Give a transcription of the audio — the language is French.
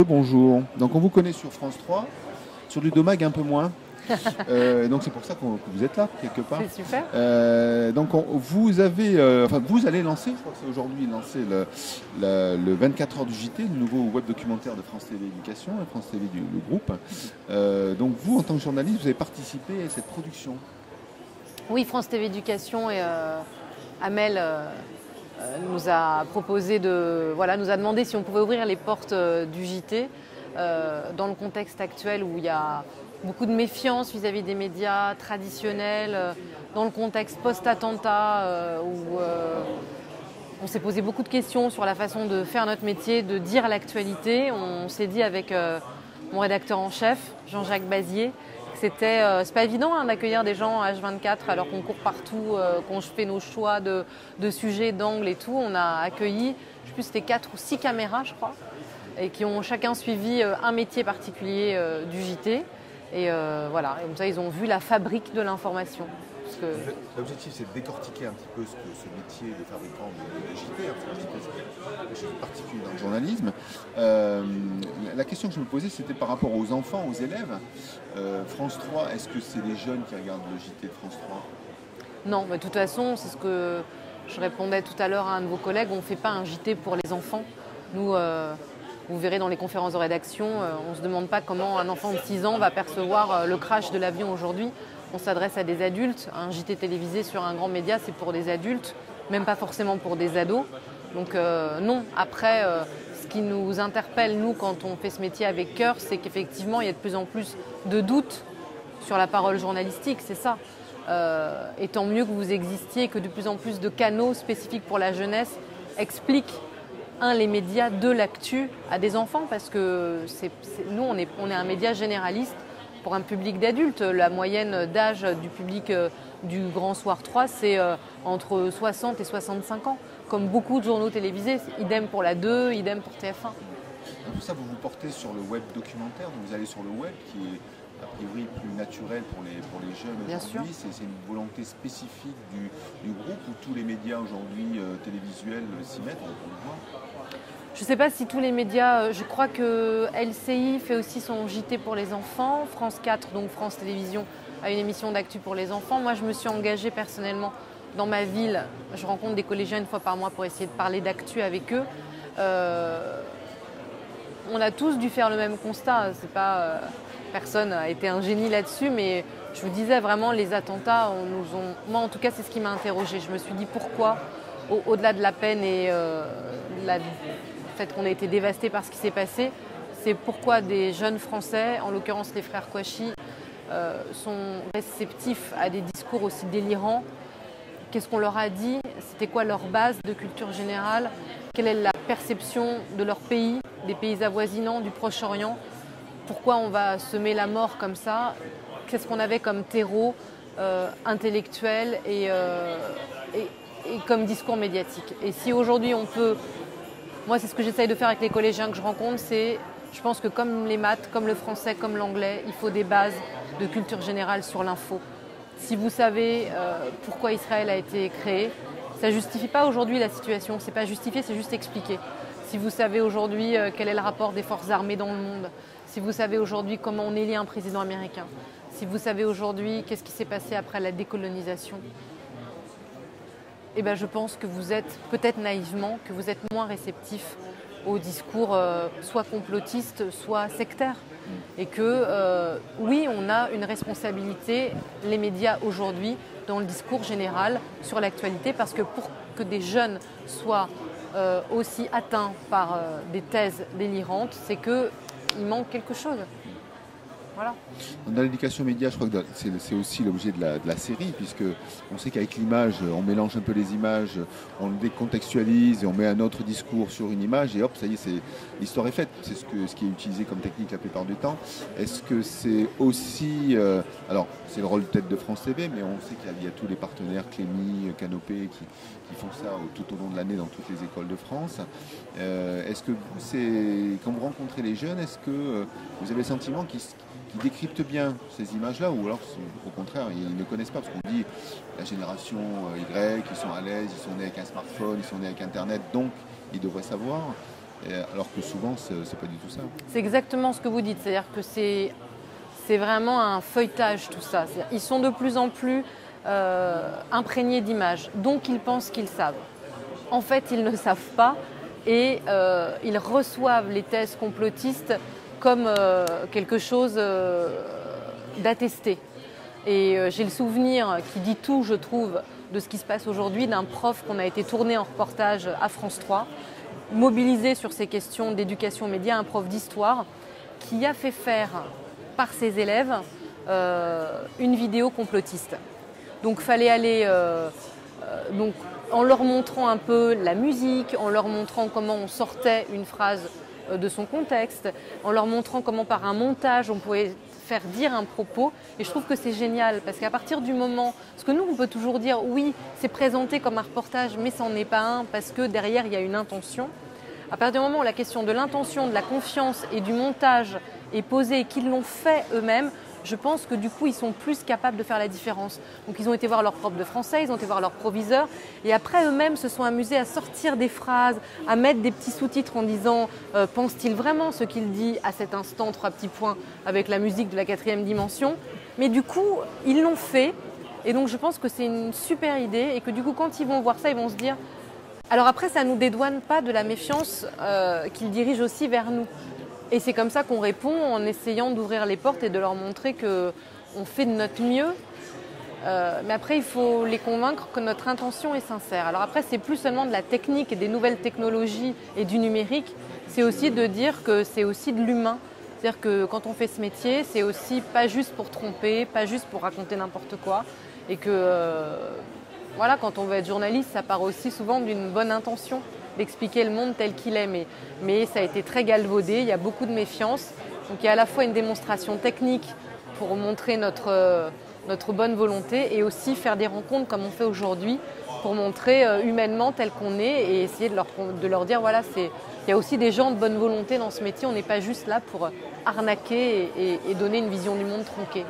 Bonjour. Donc on vous connaît sur France 3, sur Ludomag un peu moins. Donc c'est pour ça que vous êtes là quelque part. C'est super. Vous allez lancer, je crois que c'est aujourd'hui lancé le 24 heures du JT, le nouveau web documentaire de France TV Éducation et France TV le groupe. Donc vous, en tant que journaliste, vous avez participé à cette production. Oui, France TV Éducation et Amel nous a proposé nous a demandé si on pouvait ouvrir les portes du JT dans le contexte actuel où il y a beaucoup de méfiance vis-à-vis des médias traditionnels, dans le contexte post-attentat où on s'est posé beaucoup de questions sur la façon de faire notre métier, de dire l'actualité. On s'est dit avec mon rédacteur en chef, Jean-Jacques Bazier, c'est pas évident d'accueillir des gens H24 alors qu'on court partout, qu'on fait nos choix de sujets, d'angles et tout. On a accueilli, je sais plus, c'était 4 ou 6 caméras, je crois, et qui ont chacun suivi un métier particulier du JT. Et voilà, et comme ça, ils ont vu la fabrique de l'information. L'objectif, c'est de décortiquer un petit peu ce métier de fabricant de JT, c'est quelque chose de particulier dans le journalisme. La question que je me posais, c'était par rapport aux enfants, aux élèves. France 3, est-ce que c'est les jeunes qui regardent le JT de France 3 ? Non, mais de toute façon, c'est ce que je répondais tout à l'heure à un de vos collègues, on ne fait pas un JT pour les enfants. Nous, vous verrez dans les conférences de rédaction, on ne se demande pas comment un enfant de 6 ans va percevoir le crash de l'avion aujourd'hui. On s'adresse à des adultes. Un JT télévisé sur un grand média, c'est pour des adultes, même pas forcément pour des ados. Donc non. Après, ce qui nous interpelle, nous, quand on fait ce métier avec cœur, c'est qu'effectivement, il y a de plus en plus de doutes sur la parole journalistique, c'est ça. Et tant mieux que vous existiez, que de plus en plus de canaux spécifiques pour la jeunesse expliquent les médias de l'actu à des enfants, parce que nous, on est un média généraliste pour un public d'adultes. La moyenne d'âge du public du Grand Soir 3, c'est entre 60 et 65 ans, comme beaucoup de journaux télévisés. Idem pour la 2, idem pour TF1. Tout ça, vous vous portez sur le web documentaire, donc vous allez sur le web qui est a priori plus naturel pour les jeunes aujourd'hui. C'est une volonté spécifique du groupe où tous les médias aujourd'hui télévisuels s'y mettent, on le voit. Je ne sais pas si tous les médias, je crois que LCI fait aussi son JT pour les enfants, France 4, donc France Télévisions, a une émission d'actu pour les enfants. Moi, je me suis engagée personnellement dans ma ville. Je rencontre des collégiens une fois par mois pour essayer de parler d'actu avec eux. On a tous dû faire le même constat. C'est pas, personne n'a été un génie là-dessus, mais je vous disais vraiment, les attentats, moi en tout cas, c'est ce qui m'a interrogée. Je me suis dit pourquoi, au-delà de la peine et le fait qu'on a été dévasté par ce qui s'est passé, c'est pourquoi des jeunes Français, en l'occurrence les frères Kouachi, sont réceptifs à des discours aussi délirants. Qu'est-ce qu'on leur a dit? C'était quoi leur base de culture générale? Quelle est la perception de leur pays, des pays avoisinants, du Proche-Orient? Pourquoi on va semer la mort comme ça? Qu'est-ce qu'on avait comme terreau intellectuel et comme discours médiatique? Et si aujourd'hui on peut... Moi, c'est ce que j'essaye de faire avec les collégiens que je rencontre, je pense que comme les maths, comme le français, comme l'anglais, il faut des bases de culture générale sur l'info. Si vous savez pourquoi Israël a été créé, ça ne justifie pas aujourd'hui la situation. C'est pas justifier, c'est juste expliquer. Si vous savez aujourd'hui quel est le rapport des forces armées dans le monde, si vous savez aujourd'hui comment on élit un président américain, si vous savez aujourd'hui qu'est-ce qui s'est passé après la décolonisation, eh ben, je pense que vous êtes, peut-être naïvement, que vous êtes moins réceptif au discours soit complotiste, soit sectaire. Et que oui, on a une responsabilité, les médias aujourd'hui, dans le discours général sur l'actualité, parce que pour que des jeunes soient aussi atteints par des thèses délirantes, c'est qu'il manque quelque chose. Voilà. Dans l'éducation média, je crois que c'est aussi l'objet de la série, puisque on sait qu'avec l'image, on mélange un peu les images, on le décontextualise et on met un autre discours sur une image et hop, ça y est, l'histoire est faite. C'est ce qui est utilisé comme technique la plupart du temps. Est-ce que c'est aussi... alors, c'est le rôle peut-être de France TV, mais on sait qu'il y a tous les partenaires, Clémy, Canopé, qui font ça tout au long de l'année dans toutes les écoles de France. Est-ce que quand vous rencontrez les jeunes, est-ce que vous avez le sentiment qu'ils décryptent bien ces images-là, ou alors au contraire ils ne connaissent pas, parce qu'on dit la génération Y, ils sont à l'aise, ils sont nés avec un smartphone, ils sont nés avec Internet, donc ils devraient savoir. alors que souvent, c'est pas du tout ça. C'est exactement ce que vous dites, c'est-à-dire que c'est vraiment un feuilletage tout ça. Ils sont de plus en plus imprégnés d'images, donc ils pensent qu'ils savent. En fait, ils ne savent pas et ils reçoivent les thèses complotistes comme quelque chose d'attesté. Et j'ai le souvenir qui dit tout, je trouve, de ce qui se passe aujourd'hui, d'un prof qu'on a été tourné en reportage à France 3, mobilisé sur ces questions d'éducation aux médias, un prof d'histoire, qui a fait faire par ses élèves une vidéo complotiste. Donc il fallait aller en leur montrant un peu la musique, en leur montrant comment on sortait une phrase de son contexte, en leur montrant comment par un montage on pouvait faire dire un propos. Et je trouve que c'est génial parce qu'à partir du moment, parce que nous on peut toujours dire oui, c'est présenté comme un reportage, mais ça n'en est pas un parce que derrière il y a une intention. À partir du moment où la question de l'intention, de la confiance et du montage est posée et qu'ils l'ont fait eux-mêmes, je pense que du coup, ils sont plus capables de faire la différence. Donc ils ont été voir leur prof de français, ils ont été voir leur proviseur et après eux-mêmes se sont amusés à sortir des phrases, à mettre des petits sous-titres en disant pense-t-il vraiment ce qu'il dit à cet instant, 3 petits points, avec la musique de la 4e dimension. Mais du coup, ils l'ont fait et donc je pense que c'est une super idée et que du coup, quand ils vont voir ça, ils vont se dire... Alors après, ça ne nous dédouane pas de la méfiance qu'ils dirigent aussi vers nous. Et c'est comme ça qu'on répond en essayant d'ouvrir les portes et de leur montrer qu'on fait de notre mieux. Mais après, il faut les convaincre que notre intention est sincère. Alors après, c'est plus seulement de la technique et des nouvelles technologies et du numérique. C'est aussi de dire que c'est aussi de l'humain. C'est-à-dire que quand on fait ce métier, c'est aussi pas juste pour tromper, pas juste pour raconter n'importe quoi. Et que... Voilà, quand on veut être journaliste, ça part aussi souvent d'une bonne intention, d'expliquer le monde tel qu'il est. Mais ça a été très galvaudé, il y a beaucoup de méfiance. Donc il y a à la fois une démonstration technique pour montrer notre bonne volonté et aussi faire des rencontres comme on fait aujourd'hui pour montrer humainement tel qu'on est et essayer de leur dire voilà, il y a aussi des gens de bonne volonté dans ce métier, on n'est pas juste là pour arnaquer et donner une vision du monde tronquée.